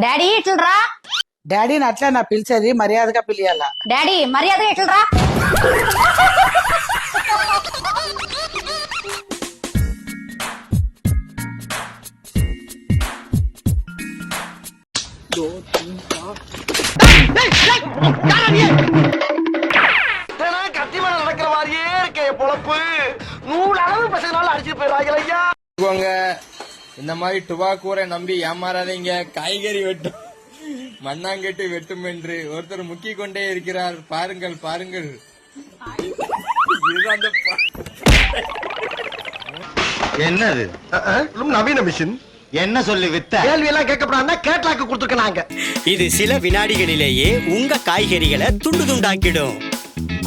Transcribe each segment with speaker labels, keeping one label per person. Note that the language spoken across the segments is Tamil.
Speaker 1: డాడీ ఇట్లరా.
Speaker 2: డాడీని అట్లా నా పిలిచేది మర్యాదగా పిలియాల.
Speaker 1: డాడీ మర్యాదగా ఇట్లరా.
Speaker 3: கத்திமலை நடக்கிற மாதிரியே இருக்கே பொழப்பு. 100 அளவு பசங்களால அடிச்சுட்டு போயிடுறாங்க ஐயா.
Speaker 4: இந்த மாதிரி டுபாக்கூரை நம்பி ஏமாறாதீங்க. காய்கறி வெட்டும் மண்ணாங்கட்டி வெட்டும் என்று ஒருத்தர் முக்கிக் கொண்டே இருக்கிறார். பாருங்கள் பாருங்கள்.
Speaker 3: என்னது நவீன மிஷின் என்ன சொல்லி வித்த கேள்வி எல்லாம் கேட்கப்படாம கேட்லாக்கு கொடுத்துருக்காங்க.
Speaker 5: இது சில வினாடிகளிலேயே உங்க காய்கறிகளை துண்டு துண்டாக்கிடும்.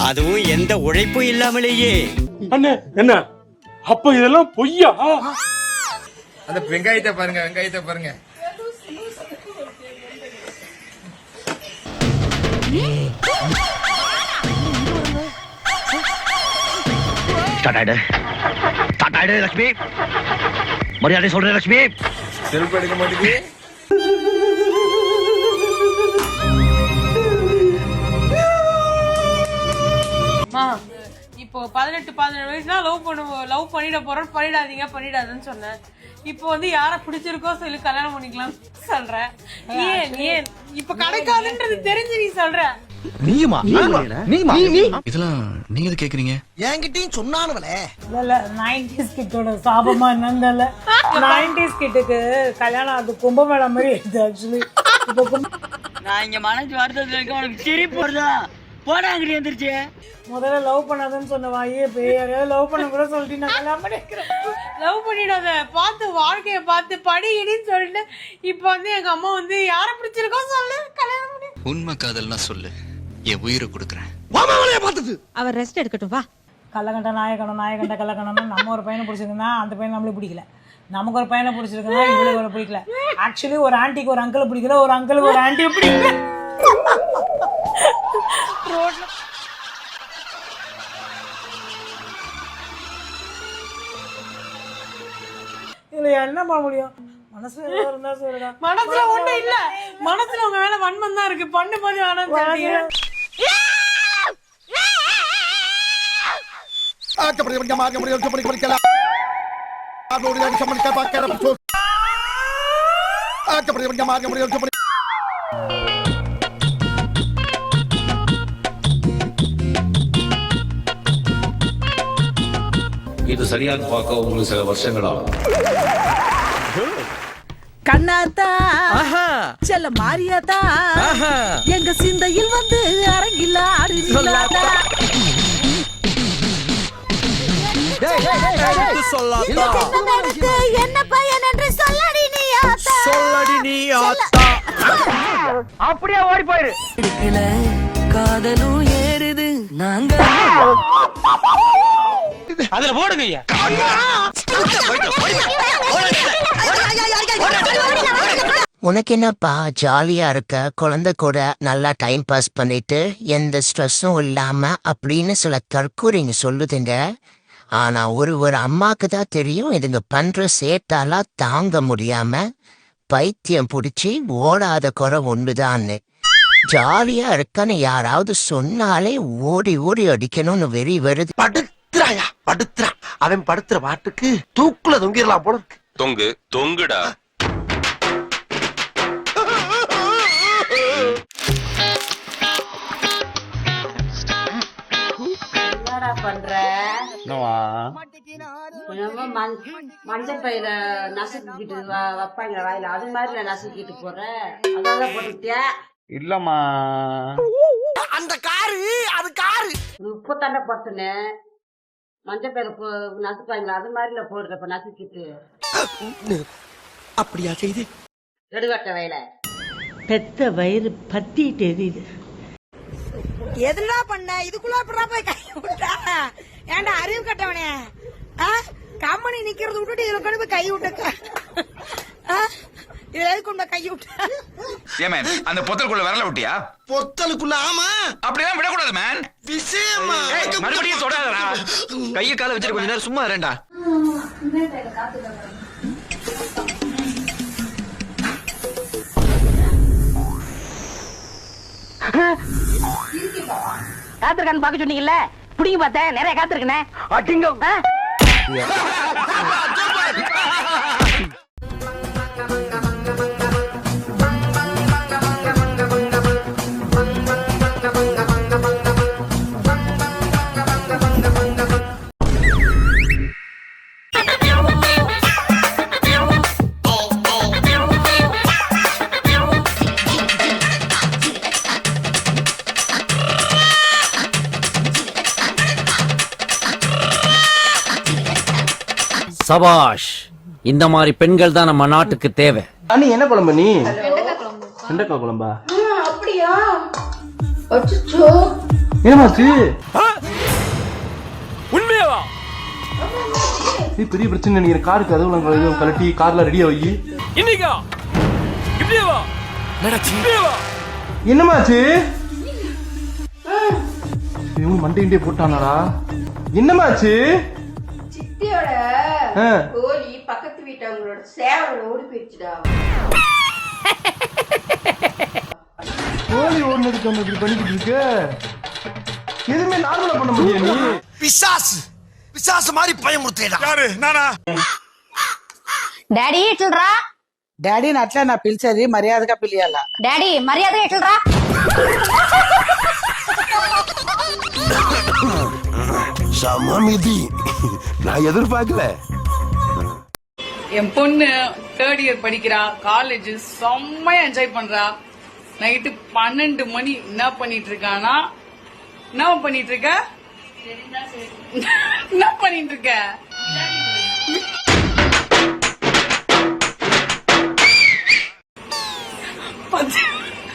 Speaker 5: அதுவும் எந்த உழைப்பும் இல்லாமலேயே.
Speaker 6: அண்ணே என்ன அப்ப இதெல்லாம் பொய்யா?
Speaker 4: அந்த வெங்காயத்தை பாருங்க, வெங்காயத்தை பாருங்க.
Speaker 3: லட்சுமி மரியாதை சொல்றேன். லட்சுமி
Speaker 4: செல்ஃப் எடுக்க மாட்டேங்குது.
Speaker 7: இப்போ 18-17 வயசுனா லவ் பண்ணிட போறோம். பண்ணிடாதுன்னு சொன்னேன். இப்போ வந்து யார பிடிச்சிருக்கோ சொல்லி கல்யாணம் பண்ணிக்கலாம் சொல்றேன். ஏன் இப்ப கிடைக்காதுன்றது தெரிஞ்சு நீ சொல்ற?
Speaker 8: இதெல்லாம் நீங்க எது கேக்குறீங்க?
Speaker 3: என்கிட்டயும் சொன்னானுவலே.
Speaker 9: இல்ல 90s கிட்டோட சாபமா என்னன்னு 90s கிட்டுக்கு கல்யாணம் அது கும்பமேளா மாதிரி ஆக்சுவலி.
Speaker 10: நான் இங்க மனசு வருத்தத்துல இருக்க. உனக்கு சிரிப்பு வருதா? போடாங்கடி வந்துருச்சு.
Speaker 9: முதல்ல லவ் பண்ணாதன்னு சொன்ன வாயே பேர லவ் பண்ண கூட சொல்லிட்டு நான் கல்யாணம் பண்ணிக்கிறேன்.
Speaker 7: லவ் பண்ணிடாத, பார்த்து வாழ்க்கைய பார்த்து படின்னு சொல்லிட்டு இப்ப வந்து எங்க அம்மா வந்து யார பிடிச்சிருக்கோ சொல்லு கல்யாணம் பண்ணி.
Speaker 8: உண்மை காதல்னா சொல்லு, என் உயிரை கொடுக்குறேன்.
Speaker 1: அவர் ரெஸ்ட் எடுக்கட்டும் வா.
Speaker 9: கள்ளக்கண்ட நாயகண்ட கள்ளக்கண்டா நம்ம ஒரு பையனை பிடிச்சிருக்குன்னா அந்த பையன் நம்மளுக்கு பிடிக்கல. நமக்கு ஒரு பையனை பிடிச்சிருக்குன்னா இவளுக்கு ஒரு பிடிக்கல. ஆக்சுவலி ஒரு ஆன்ட்டிக்கு ஒரு அங்கிள் பிடிக்கல, ஒரு அங்கிளுக்கு ஒரு ஆன்ட்டியை பிடிக்கல. இதுல என்ன பண்ண முடியும்? மனசுல இருந்தா சொல்லுடா.
Speaker 7: மனசுல ஒண்ணும் இல்ல. மனசுல உங்க மேல வன்மம் தான் இருக்கு. பண்ணு போது வேணாம் சொல்றீங்க.
Speaker 11: இது சரியான பார்க்க உங்களுக்கு சில வருஷங்களா.
Speaker 9: கண்ணாத்தா செல்ல மாரியாத்தா எங்க சிந்தையில் வந்து அரங்கில ஆடுறீங்களாத்தா. என்ன பையன் என்று சொல்லடி நீ ஆத்தா.
Speaker 3: அப்படியே ஓடி போயிரு.
Speaker 10: காதலும் ஏறுது நாங்க
Speaker 3: அதுல போடுங்க ஐயா.
Speaker 12: உனக்கு என்னப்பா ஜாலியா இருக்க, குழந்தை கூட நல்லா டைம் பாஸ் பண்ணிட்டு எந்த ஸ்ட்ரெஸ்ஸும் இல்லாம அப்படின்னு சில தற்கூறிங்க சொல்லுதுங்க. ஆனா ஒரு அம்மாக்கு தான் தெரியும் இதுங்க பண்ற சேட்டாலாம் தாங்க முடியாம பைத்தியம் பிடிச்சி ஓடாத குறை ஒண்ணுதான்னு. ஜாலியா இருக்கன்னு யாராவது சொன்னாலே ஓடி ஓடி அடிக்கணும்னு வெறி வருது.
Speaker 3: படுத்துறா அவன் படுத்துற பாட்டுக்கு தூக்குல தொங்கிடலாம் போல இருக்கு.
Speaker 11: தொங்குடா.
Speaker 10: என்னடா பண்ற? மஞ்சள் பயிர நசுக்கிட்டு வைப்பாங்க வாயில, அது மாதிரி நசுக்கிட்டு போற. அதான் போட்டுட்டியா?
Speaker 4: இல்லம்மா,
Speaker 3: அந்த காரு அது காரு
Speaker 10: உப்பு தண்டை போட்டுன்னு மஞ்சள் பயிர நசுப்பாங்களா, அது மாதிரில போடுறப்ப நசுக்கிட்டு.
Speaker 3: அப்படியா செய்து
Speaker 10: எடுகட்ட வயல
Speaker 9: பெத்த வயிறு பத்திட்டு எரியுது.
Speaker 7: எதுனா பண்ண இதுக்குள்ள போய் கை விட்டா? ஏன்டா அறிவு கட்டவனே, கம்மனி நிக்கிறது விட்டுட்டு இதுல கொண்டு போய் கை விட்டுக்க. இதுல கொண்டு போய் கை விட்ட.
Speaker 11: ஏமேன் அந்த பொத்தலுக்குள்ள விரல விட்டியா?
Speaker 3: பொத்தலுக்குள்ள? ஆமா.
Speaker 11: அப்படிலாம் விடக்கூடாது மேன்.
Speaker 3: விஷயமா
Speaker 11: மறுபடியும் தொடாதடா. கையை கால வச்சுட்டு கொஞ்ச நேரம் சும்மா இரண்டா.
Speaker 1: காத்திருக்கான்னு பாக்க சொன்னீங்கல்ல புடிங்க பார்த்தேன் நிறைய காத்திருக்கனே
Speaker 3: அடிங்கம்.
Speaker 11: சபாஷ், இந்த மாதிரி பெண்கள் தான் நம்ம நாட்டுக்கு தேவை.
Speaker 3: அண்ணி என்ன குழம்பு நீ? வெண்டைக்காய் குழம்பா?
Speaker 10: அப்படியா? அச்சச்சோ.
Speaker 3: என்னமாச்சு?
Speaker 6: உண்மையாவா?
Speaker 3: இது பெரிய பிரச்சனை நினைக்கிறேன். காருக்கு கதவுல கலட்டி கார்ல ரெடியா வை.
Speaker 6: இன்னைக்கா? இப்படியாவா? இப்படியாவா?
Speaker 3: என்னமாச்சு? இவன் மண்டையிண்டே போட்டானடா. என்னமாச்சு?
Speaker 10: சித்தியோட கோழி பக்கத்து வீட்டவங்களோட சேவலோட ஓடி போயிடுச்சுடா.
Speaker 3: கோழி ஓடுனதுக்கு நம்ம இப்படி பண்ணிக்கிட்டு இருக்க? எதுவுமே நார்மலா பண்ண முடியும் நீ? பிசாசு மாதிரி பயமுறுத்தேடா.
Speaker 6: யாரு? நானா?
Speaker 1: డాడీ ఇట్లరా
Speaker 2: డాడీని అట్లా నా పిలిచేది మర్యాదగా పిలియాల.
Speaker 1: డాడీ మర్యాదగా ఇట్లరా
Speaker 3: சமமிதி நான் எதிர்பார்க்கல.
Speaker 7: என் பொண்ணு 3rd இயர் படிக்கிறா, காலேஜ் செம்மையா என்ஜாய் பண்றா. நைட்டு 12 மணி என்ன பண்ணிட்டு இருக்கானா? என்ன பண்ணிட்டு இருக்க? என்ன பண்ணிட்டு இருக்க?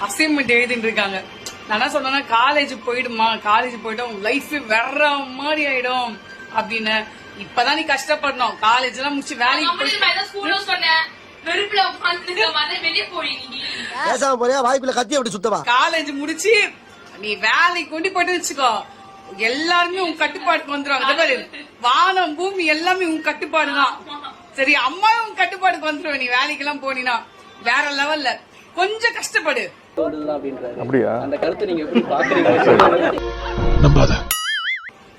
Speaker 7: அசைன்மெண்ட் எழுதிட்டு இருக்காங்க. நான் என்ன சொன்னா, காலேஜ் போயிடுமா, காலேஜ் போயிட்டா உன் லைஃப் வேற மாதிரி ஆயிடும் அப்படின்னு. இப்பதான் நீ கஷ்டப்படணும். காலேஜ் எல்லாம் முடிச்சு வேலைக்கு
Speaker 3: வாய்ப்புல கத்தி அப்படி சுத்தவா.
Speaker 7: காலேஜ் முடிச்சு நீ வேலைக்கு கொண்டு போயிட்டு வச்சுக்கோ, எல்லாருமே உன் கட்டுப்பாடுக்கு வந்துருவாங்க. வானம் பூமி எல்லாமே உன் கட்டுப்பாடுதான். சரி, அம்மா உன் கட்டுப்பாடுக்கு வந்துருவேன். நீ வேலைக்கு எல்லாம் போனீனா வேற லெவல்ல. கொஞ்சம் கஷ்டப்படு.
Speaker 6: அப்படியா?
Speaker 11: அந்த கருத்தை நீங்க எப்படி பாக்குறீங்க?
Speaker 3: நம்பாத.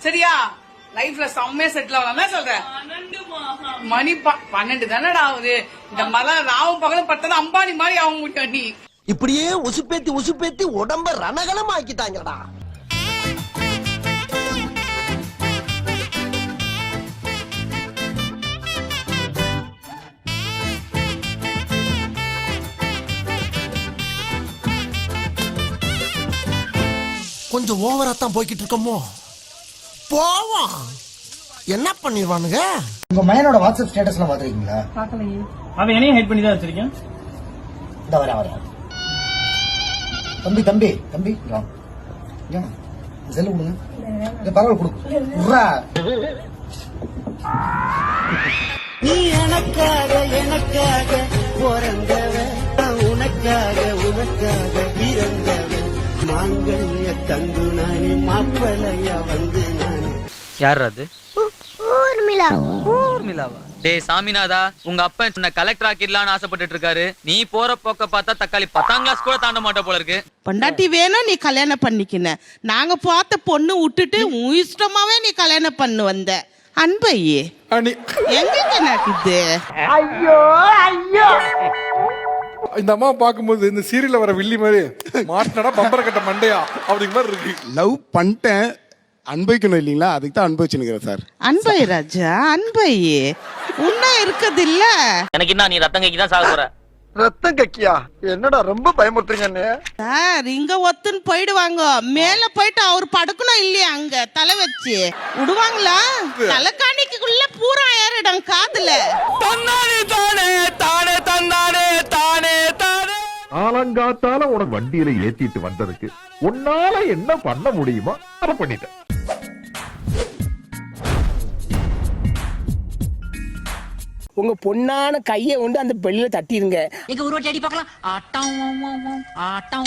Speaker 7: சரியா? லைஃப்ல செம்மையா செட்டில் ஆகலாம். என்ன சொல்றேன்? மணி 12 தானடா ஆகுது. இந்த மாதிரி ராவும் பகலும் பட்டது அம்பானி மாதிரி ஆக முடியும். நீ
Speaker 3: இப்படியே உசுப்பேத்தி உடம்ப ரணகலம் ஆக்கிட்டாங்கடா. கொஞ்சம் ஓவரா தான் போய்கிட்டு இருக்கோமோ. போவோம். என்ன பண்ணிடுவானுங்க?
Speaker 2: உங்க மயனோட வாட்ஸ்அப் ஸ்டேட்டஸ்லாம் பாத்துருக்கீங்களா?
Speaker 9: அவன் என்னையும் ஹைட் பண்ணி தான் வச்சிருக்கேன்.
Speaker 2: இந்த வரேன். தம்பி செல்லு கொடுங்க. பரவாயில்ல கொடுக்குறா.
Speaker 12: நீ எனக்காக பிறந்தவன், உனக்காக பிறந்தவன், மாங்கல்ய தந்து நானே மாப்பிளையா வந்து நானே.
Speaker 11: யார் அது?
Speaker 12: ஊர்மிளாவா?
Speaker 11: டேய் சாமிநாதா, உங்க அப்பா சின்ன கலெக்டர் ஆக்கிடலான்னு ஆசைப்பட்டு இருக்காரு. நீ போற போக்க பார்த்தா தக்காளி 10ஆம் கிளாஸ் கூட தாண்ட மாட்ட போல இருக்கு.
Speaker 13: பொண்டாட்டி வேணும், நீ கல்யாணம் பண்ணிக்கின. நாங்க பார்த்த பொண்ணு விட்டுட்டு உன் இஷ்டமாவே நீ கல்யாணம் பண்ணு வந்த. அன்பையே எங்க நடக்குது?
Speaker 2: ஐயோ
Speaker 6: இந்த அம்மா பாக்கும்போது இந்த சீரியல்ல வர வில்லி மாதிரி மாட்டினடா பம்பர கட்ட மண்டையா அப்படிங்கிற மாதிரி இருக்கு.
Speaker 14: லவ் பண்ணிட்டேன், அனுபவிக்கணும் இல்லீங்களா? அதுக்கு தான் அனுபவிச்சுனுக்கிறேன் சார்.
Speaker 13: அன்பை ராஜா, அன்பையே உன்ன இருக்குது இல்ல.
Speaker 11: எனக்கு என்ன, நீ ரத்தம் கைக்கு தான் சாக போற.
Speaker 3: ரத்தம் கக்கியா? என்னடா ரொம்ப பயமுறுத்துறீங்க
Speaker 13: சார். இங்க ஒத்துன்னு போயிடுவாங்க, மேல போயிட்டு அவர் படுக்கணும் இல்லையா? அங்க தலை வச்சு விடுவாங்களா? தலைக்காணிக்குள்ள பூரா ஏறிடும் காதுல.
Speaker 6: தன்னானே தானே தானே தன்னானே தானே தானே.
Speaker 14: ஆலங்காத்தால உனக்கு வண்டியில ஏத்திட்டு வந்ததுக்கு உன்னால என்ன பண்ண முடியுமோ அதை பண்ணிட்டேன்.
Speaker 12: உங்க பொண்ணான கையை கொண்டு அந்த பெல்லில தட்டிருங்க.
Speaker 1: எங்க ஒரு வாட்டி அடி பார்க்கலாம். ஆட்டம்